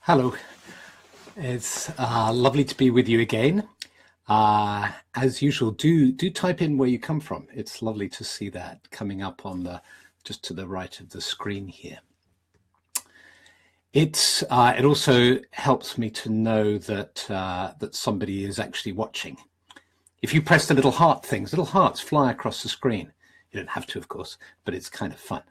Hello, it's lovely to be with you again. As usual, do type in where you come from. It's lovely to see that coming up on the just to the right of the screen here. It also helps me to know that that somebody is actually watching. If you press the little heart things, little hearts fly across the screen. You don't have to, of course, but it's kind of fun.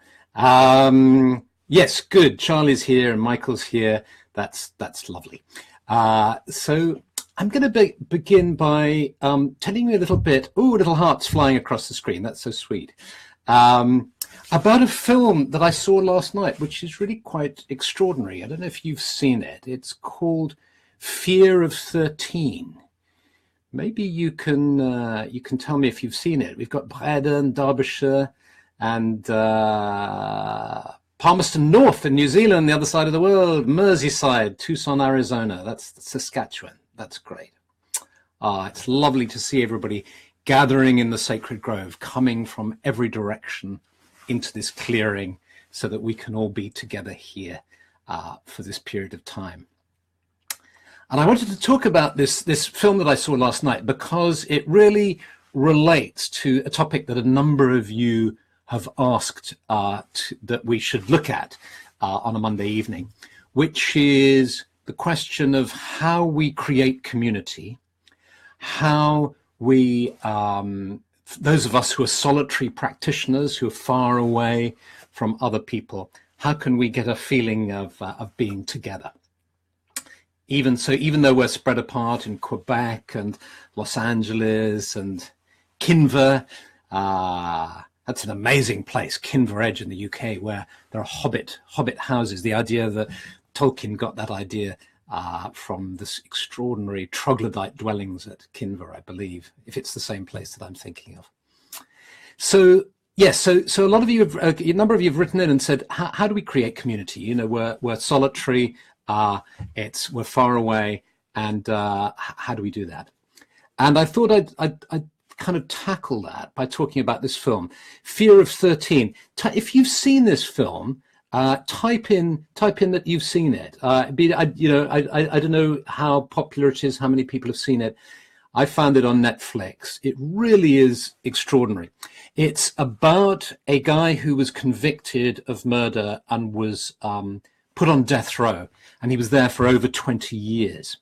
Yes, good. Charlie's here and Michael's here. That's lovely. So I'm going to begin by telling you a little bit. Oh, little hearts flying across the screen. That's so sweet. About a film that I saw last night, which is really quite extraordinary. I don't know if you've seen it. It's called Fear of 13. Maybe you can tell me if you've seen it. We've got Braddon, Derbyshire, and Palmerston North in New Zealand, the other side of the world, Merseyside, Tucson, Arizona. That's Saskatchewan. That's great. It's lovely to see everybody gathering in the sacred grove, coming from every direction into this clearing so that we can all be together here for this period of time. And I wanted to talk about this film that I saw last night because it really relates to a topic that a number of you have asked that we should look at on a Monday evening, which is the question of how we create community, how we, those of us who are solitary practitioners, who are far away from other people, how can we get a feeling of being together? Even though we're spread apart in Quebec and Los Angeles and Kinver, that's an amazing place, Kinver Edge in the UK, where there are hobbit houses. The idea that Tolkien got that idea from this extraordinary troglodyte dwellings at Kinver, I believe, if it's the same place that I'm thinking of. So yes, so a lot of you have, a number of you have written in and said, how do we create community? You know, we're solitary, we're far away, and how do we do that? And I thought I'd kind of tackle that by talking about this film, Fear of 13. If you've seen this film, type in that you've seen it. I don't know how popular it is, how many people have seen it. I found it on Netflix. It really is extraordinary. It's about a guy who was convicted of murder and was put on death row, and he was there for over 20 years.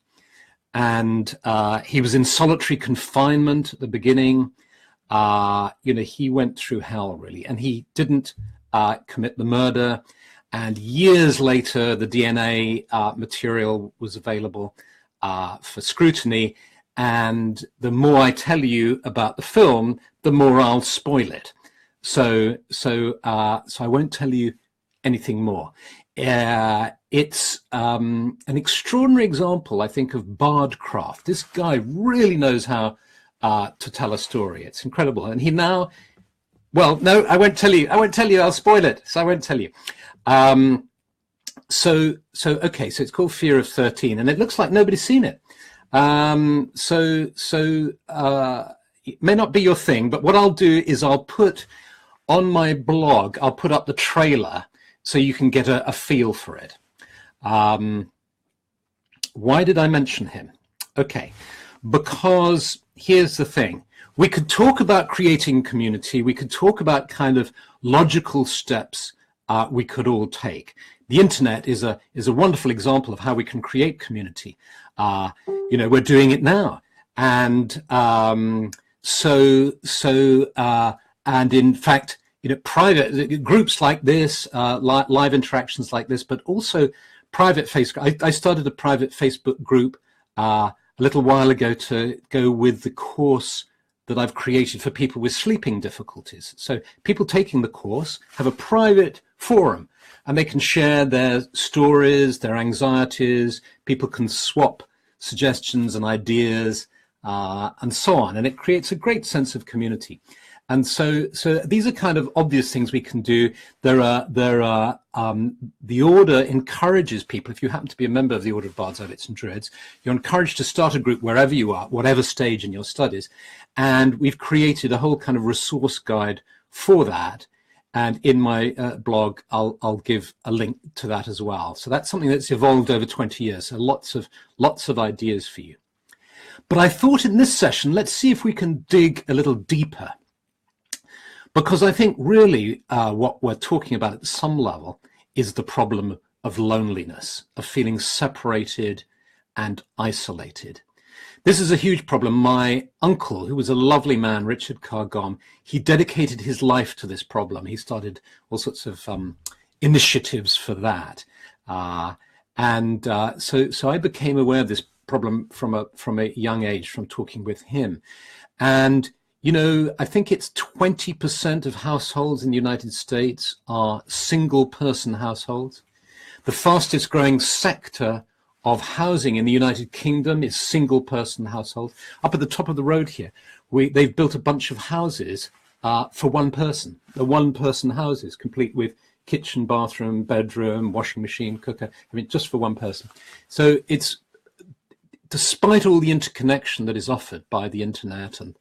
And he was in solitary confinement at the beginning. He went through hell, really, and he didn't commit the murder. And years later, the DNA material was available for scrutiny. And the more I tell you about the film, the more I'll spoil it. So I won't tell you anything more. It's an extraordinary example, I think, of bardcraft. This guy really knows how to tell a story. It's incredible. And he now, well, no, I won't tell you. I'll spoil it. So I won't tell you. Okay, so it's called Fear of 13, and it looks like nobody's seen it. It may not be your thing, but what I'll do is I'll put on my blog, I'll put up the trailer so you can get a feel for it. Why did I mention him? Okay, because here's the thing. We could talk about creating community. We could talk about kind of logical steps we could all take. The internet is a wonderful example of how we can create community. We're doing it now. And and in fact, private groups like this, live interactions like this, but also private Facebook. I started a private Facebook group a little while ago to go with the course that I've created for people with sleeping difficulties. So people taking the course have a private forum, and they can share their stories, their anxieties. People can swap suggestions and ideas, and so on. And it creates a great sense of community. And so these are kind of obvious things we can do. The Order encourages people, if you happen to be a member of the Order of Bards, Ovates and Druids, you're encouraged to start a group wherever you are, whatever stage in your studies. And we've created a whole kind of resource guide for that. And in my blog, I'll give a link to that as well. So that's something that's evolved over 20 years. So lots of ideas for you. But I thought in this session, let's see if we can dig a little deeper. Because I think really what we're talking about at some level is the problem of loneliness, of feeling separated and isolated. This is a huge problem. My uncle, who was a lovely man, Philip Carr-Gomm, he dedicated his life to this problem. He started all sorts of initiatives for that. So I became aware of this problem from a young age, from talking with him. And, you know, I think it's 20% of households in the United States are single person households. The fastest growing sector of housing in the United Kingdom is single person household. Up at the top of the road here, they've built a bunch of houses for one person. The one person houses, complete with kitchen, bathroom, bedroom, washing machine, cooker, I mean, just for one person. So it's, despite all the interconnection that is offered by the internet and,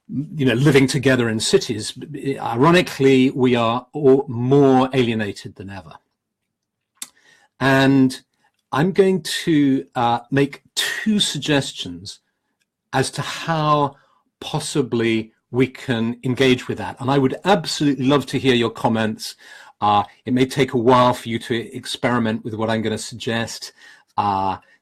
you know, living together in cities, ironically, we are all more alienated than ever. And I'm going to make two suggestions as to how possibly we can engage with that. And I would absolutely love to hear your comments. It may take a while for you to experiment with what I'm going to suggest.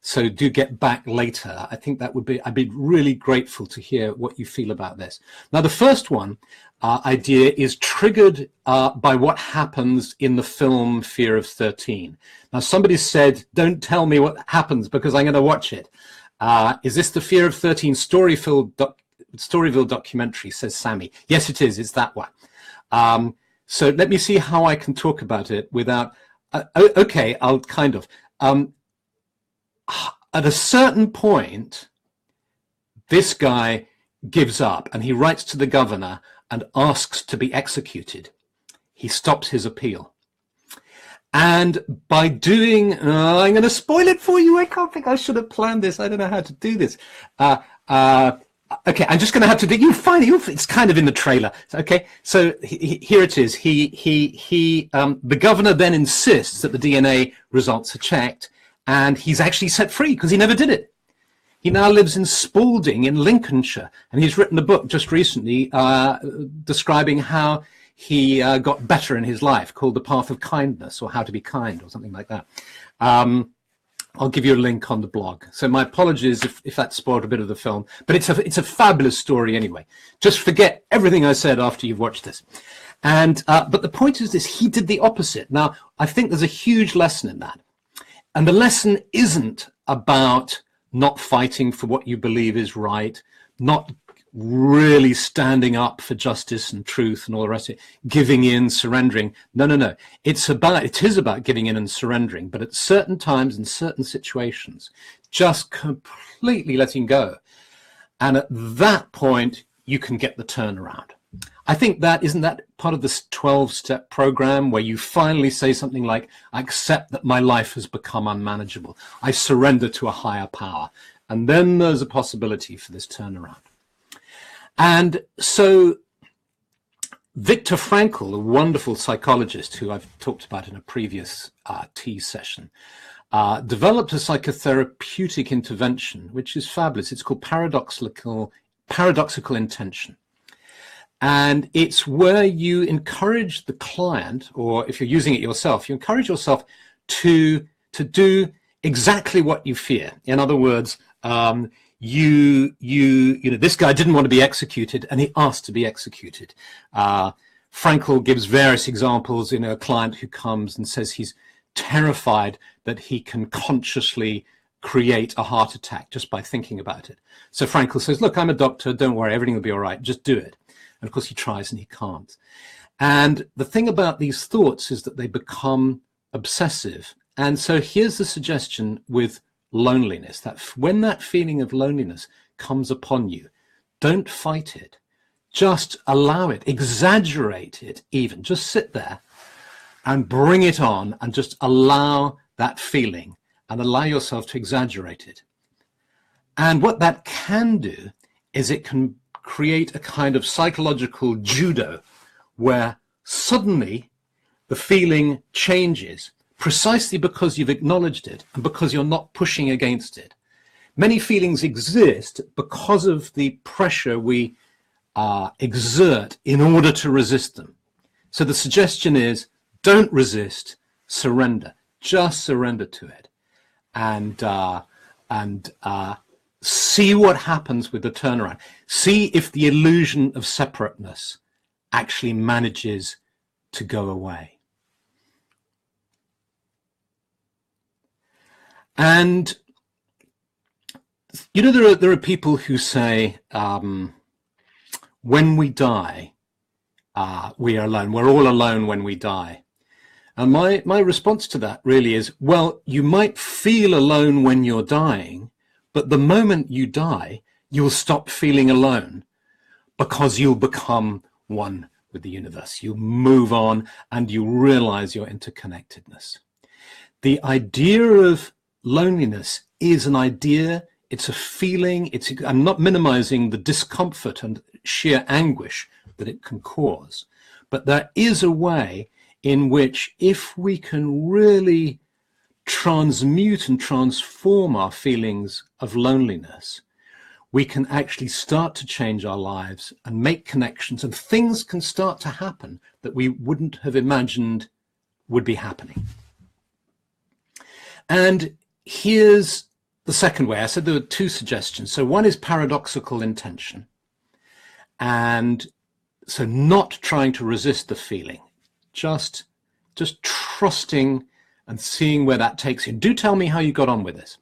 So do get back later. I think that would be, I'd be really grateful to hear what you feel about this. Now, the first one idea is triggered by what happens in the film Fear of 13. Now, somebody said, don't tell me what happens because I'm going to watch it. Is this the Fear of 13 Storyville documentary, says Sammy. Yes, it is. It's that one. So let me see how I can talk about it without, okay, I'll kind of. At a certain point, this guy gives up and he writes to the governor and asks to be executed. He stops his appeal. And by doing, I'm going to spoil it for you. I can't think I should have planned this. I don't know how to do this. Okay, I'm just going to have to do, you find it, it's kind of in the trailer. Okay, so here it is. The governor then insists that the DNA results are checked, and he's actually set free because he never did it. He now lives in Spalding in Lincolnshire, and he's written a book just recently describing how he got better in his life, called The Path of Kindness, or How to Be Kind, or something like that. I'll give you a link on the blog. So my apologies if that spoiled a bit of the film, but it's a fabulous story anyway. Just forget everything I said after you've watched this. And but the point is this: he did the opposite. Now, I think there's a huge lesson in that. And the lesson isn't about not fighting for what you believe is right, not really standing up for justice and truth and all the rest of it, giving in, surrendering. No, no, no. It is about giving in and surrendering, but at certain times, in certain situations, just completely letting go. And at that point, you can get the turnaround. I think isn't that part of this 12-step program where you finally say something like, I accept that my life has become unmanageable. I surrender to a higher power. And then there's a possibility for this turnaround. And so Viktor Frankl, a wonderful psychologist who I've talked about in a previous tea session, developed a psychotherapeutic intervention, which is fabulous. It's called paradoxical intention. And it's where you encourage the client, or if you're using it yourself, you encourage yourself to do exactly what you fear. In other words, you know, this guy didn't want to be executed and he asked to be executed. Frankl gives various examples, you know, a client who comes and says he's terrified that he can consciously create a heart attack just by thinking about it. So Frankl says, look, I'm a doctor, don't worry, everything will be all right, just do it. And of course he tries and he can't. And the thing about these thoughts is that they become obsessive. And so here's the suggestion with loneliness, that when that feeling of loneliness comes upon you, don't fight it. Just allow it, exaggerate it even. Just sit there and bring it on and just allow that feeling and allow yourself to exaggerate it. And what that can do is it can create a kind of psychological judo where suddenly the feeling changes precisely because you've acknowledged it and because you're not pushing against it. Many feelings exist because of the pressure we exert in order to resist them. So the suggestion is, don't resist, surrender. Just surrender to it, and see what happens with the turnaround. See if the illusion of separateness actually manages to go away. And you know, there are people who say, when we die, we are alone. We're all alone when we die. And my response to that really is, well, you might feel alone when you're dying, but the moment you die, you'll stop feeling alone because you'll become one with the universe. You'll move on and you realize your interconnectedness. The idea of loneliness is an idea, it's a feeling, I'm not minimizing the discomfort and sheer anguish that it can cause, but there is a way in which, if we can really transmute and transform our feelings of loneliness, we can actually start to change our lives and make connections, and things can start to happen that we wouldn't have imagined would be happening. And here's the second way. I said there were two suggestions. So one is paradoxical intention. And so not trying to resist the feeling, just trusting and seeing where that takes you. Do tell me how you got on with this.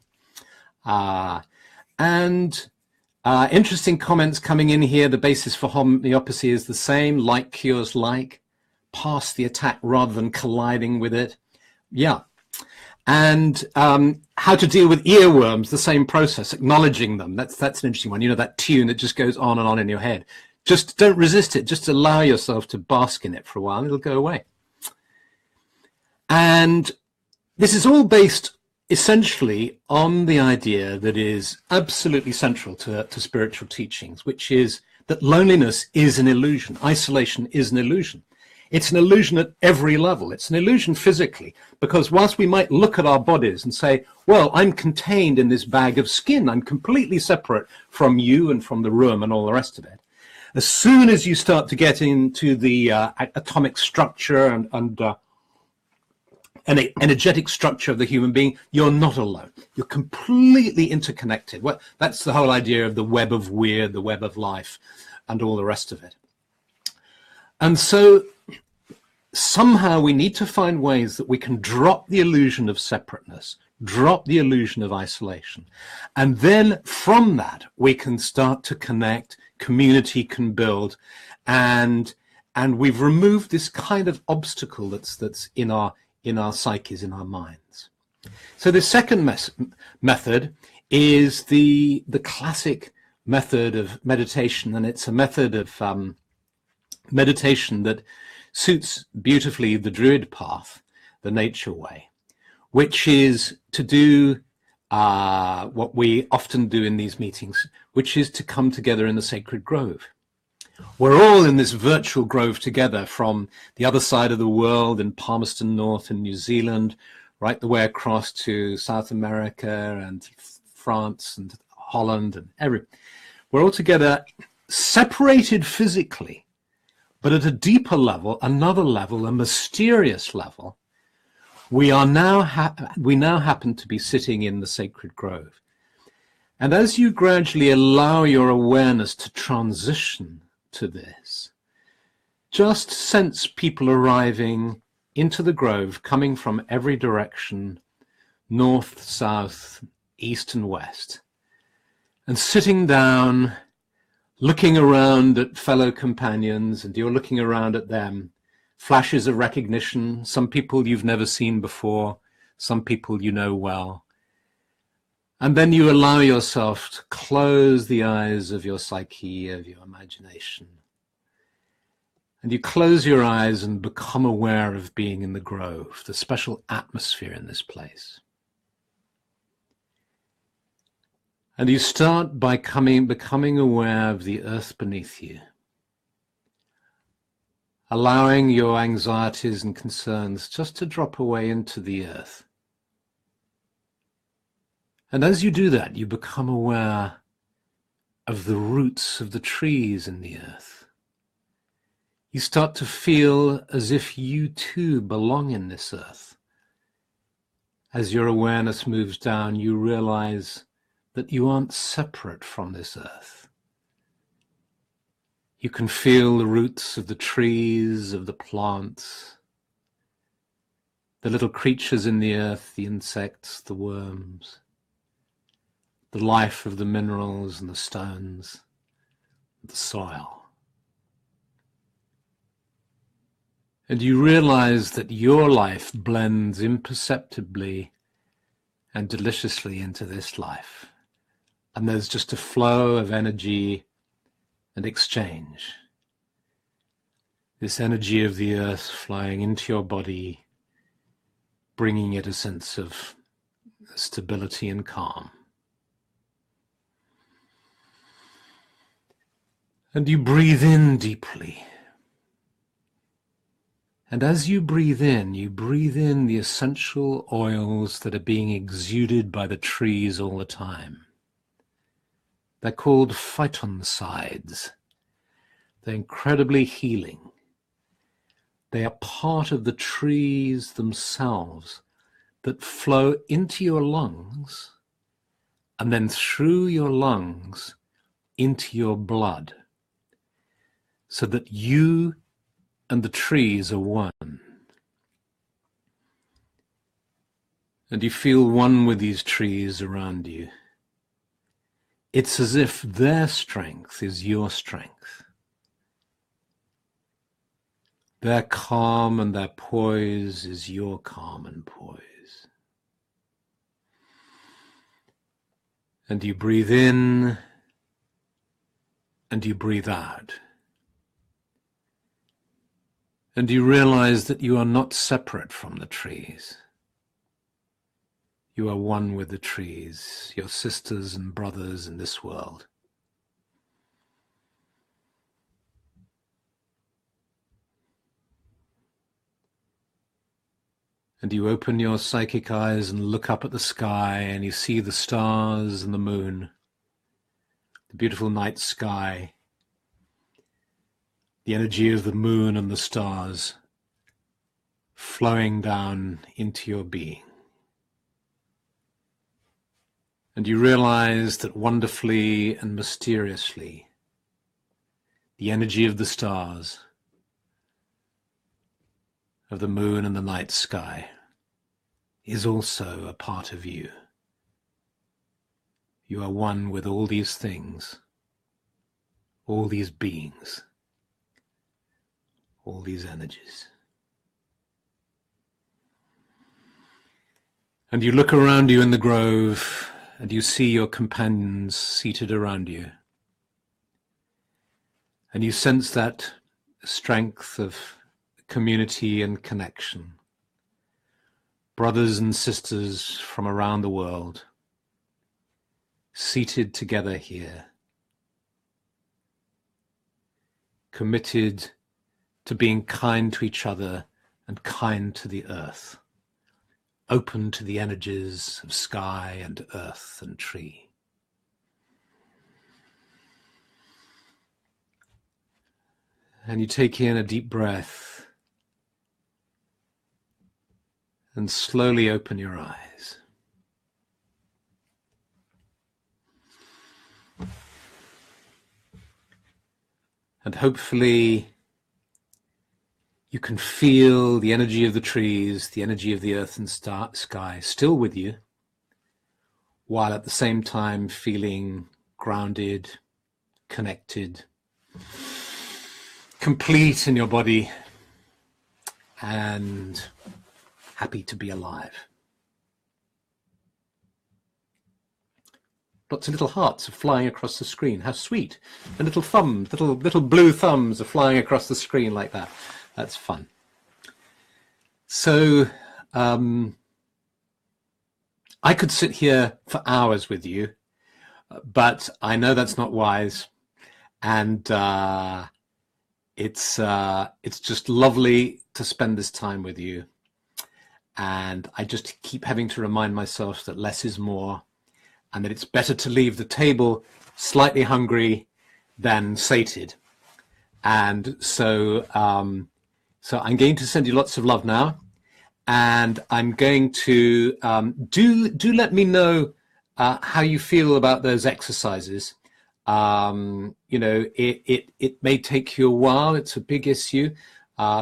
Interesting comments coming in here. The basis for homeopathy is the same. Like cures like. Pass the attack rather than colliding with it. Yeah. And how to deal with earworms, the same process, acknowledging them. That's an interesting one. You know, that tune that just goes on and on in your head. Just don't resist it. Just allow yourself to bask in it for a while. It'll go away. And this is all based essentially on the idea that is absolutely central to spiritual teachings, which is that loneliness is an illusion. Isolation is an illusion. It's an illusion at every level. It's an illusion physically, because whilst we might look at our bodies and say, well, I'm contained in this bag of skin, I'm completely separate from you and from the room and all the rest of it. As soon as you start to get into the atomic structure and energetic structure of the human being, you're not alone. You're completely interconnected. Well, that's the whole idea of the web of weird, the web of life, and all the rest of it. And so somehow we need to find ways that we can drop the illusion of separateness, drop the illusion of isolation. And then from that, we can start to connect, community can build, and we've removed this kind of obstacle that's in our psyches, in our minds. So the second method is the classic method of meditation, and it's a method of meditation that suits beautifully the Druid path, the nature way, which is to do what we often do in these meetings, which is to come together in the sacred grove. We're all in this virtual grove together from the other side of the world in Palmerston North in New Zealand, right the way across to South America and France and Holland and everywhere. We're all together, separated physically, but at a deeper level, another level, a mysterious level, we now happen to be sitting in the sacred grove. And as you gradually allow your awareness to transition to this, just sense people arriving into the grove, coming from every direction, north, south, east and west, and sitting down, looking around at fellow companions, and you're looking around at them, flashes of recognition, some people you've never seen before, some people you know well. And then you allow yourself to close the eyes of your psyche, of your imagination. And you close your eyes and become aware of being in the grove, the special atmosphere in this place. And you start by becoming aware of the earth beneath you, allowing your anxieties and concerns just to drop away into the earth. And as you do that, you become aware of the roots of the trees in the earth. You start to feel as if you too belong in this earth. As your awareness moves down, you realize that you aren't separate from this earth. You can feel the roots of the trees, of the plants, the little creatures in the earth, the insects, the worms, the life of the minerals and the stones, the soil. And you realize that your life blends imperceptibly and deliciously into this life. And there's just a flow of energy and exchange. This energy of the earth flowing into your body, bringing it a sense of stability and calm. And you breathe in deeply. And as you breathe in the essential oils that are being exuded by the trees all the time. They're called phytoncides. They're incredibly healing. They are part of the trees themselves that flow into your lungs and then through your lungs into your blood, so that you and the trees are one. And you feel one with these trees around you. It's as if their strength is your strength. Their calm and their poise is your calm and poise. And you breathe in and you breathe out. And you realize that you are not separate from the trees. You are one with the trees, your sisters and brothers in this world. And you open your psychic eyes and look up at the sky, and you see the stars and the moon, the beautiful night sky, the energy of the moon and the stars flowing down into your being. And you realize that wonderfully and mysteriously, the energy of the stars, of the moon and the night sky, is also a part of you. You are one with all these things, all these beings, all these energies. And you look around you in the grove, and you see your companions seated around you. And you sense that strength of community and connection. Brothers and sisters from around the world, seated together here, committed to being kind to each other and kind to the earth, open to the energies of sky and earth and tree. And you take in a deep breath and slowly open your eyes. And hopefully you can feel the energy of the trees, the energy of the earth and sky still with you, while at the same time feeling grounded, connected, complete in your body, and happy to be alive. Lots of little hearts are flying across the screen. How sweet. And little thumbs, little blue thumbs are flying across the screen like that. That's fun. So I could sit here for hours with you, but I know that's not wise. And It's just lovely to spend this time with you. And I just keep having to remind myself that less is more, and that it's better to leave the table slightly hungry than sated. And so, so I'm going to send you lots of love now, and I'm going to do let me know how you feel about those exercises. You know, it may take you a while. It's a big issue,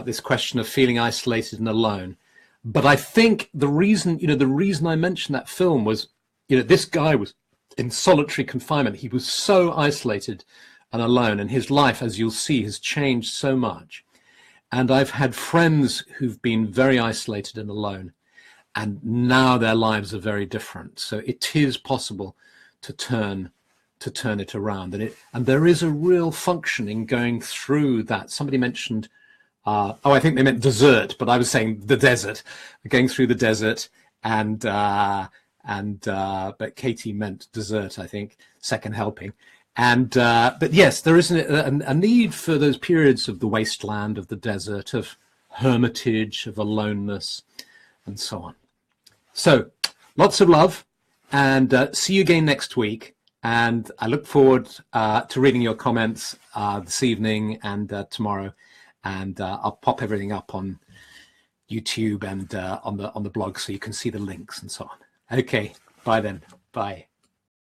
this question of feeling isolated and alone. But I think the reason, you know, the reason I mentioned that film was, you know, this guy was in solitary confinement. He was so isolated and alone, and his life, as you'll see, has changed so much. And I've had friends who've been very isolated and alone, and now their lives are very different. So it is possible to turn it around, and there is a real function in going through that. Somebody mentioned, oh, I think they meant dessert, but I was saying the desert, going through the desert, and but Katie meant dessert, I think, second helping. And but yes, there is a need for those periods of the wasteland, of the desert, of hermitage, of aloneness, and so on. So lots of love, and see you again next week. And I look forward to reading your comments this evening and tomorrow. And I'll pop everything up on YouTube and on the blog, so you can see the links and so on. Okay, bye then. Bye.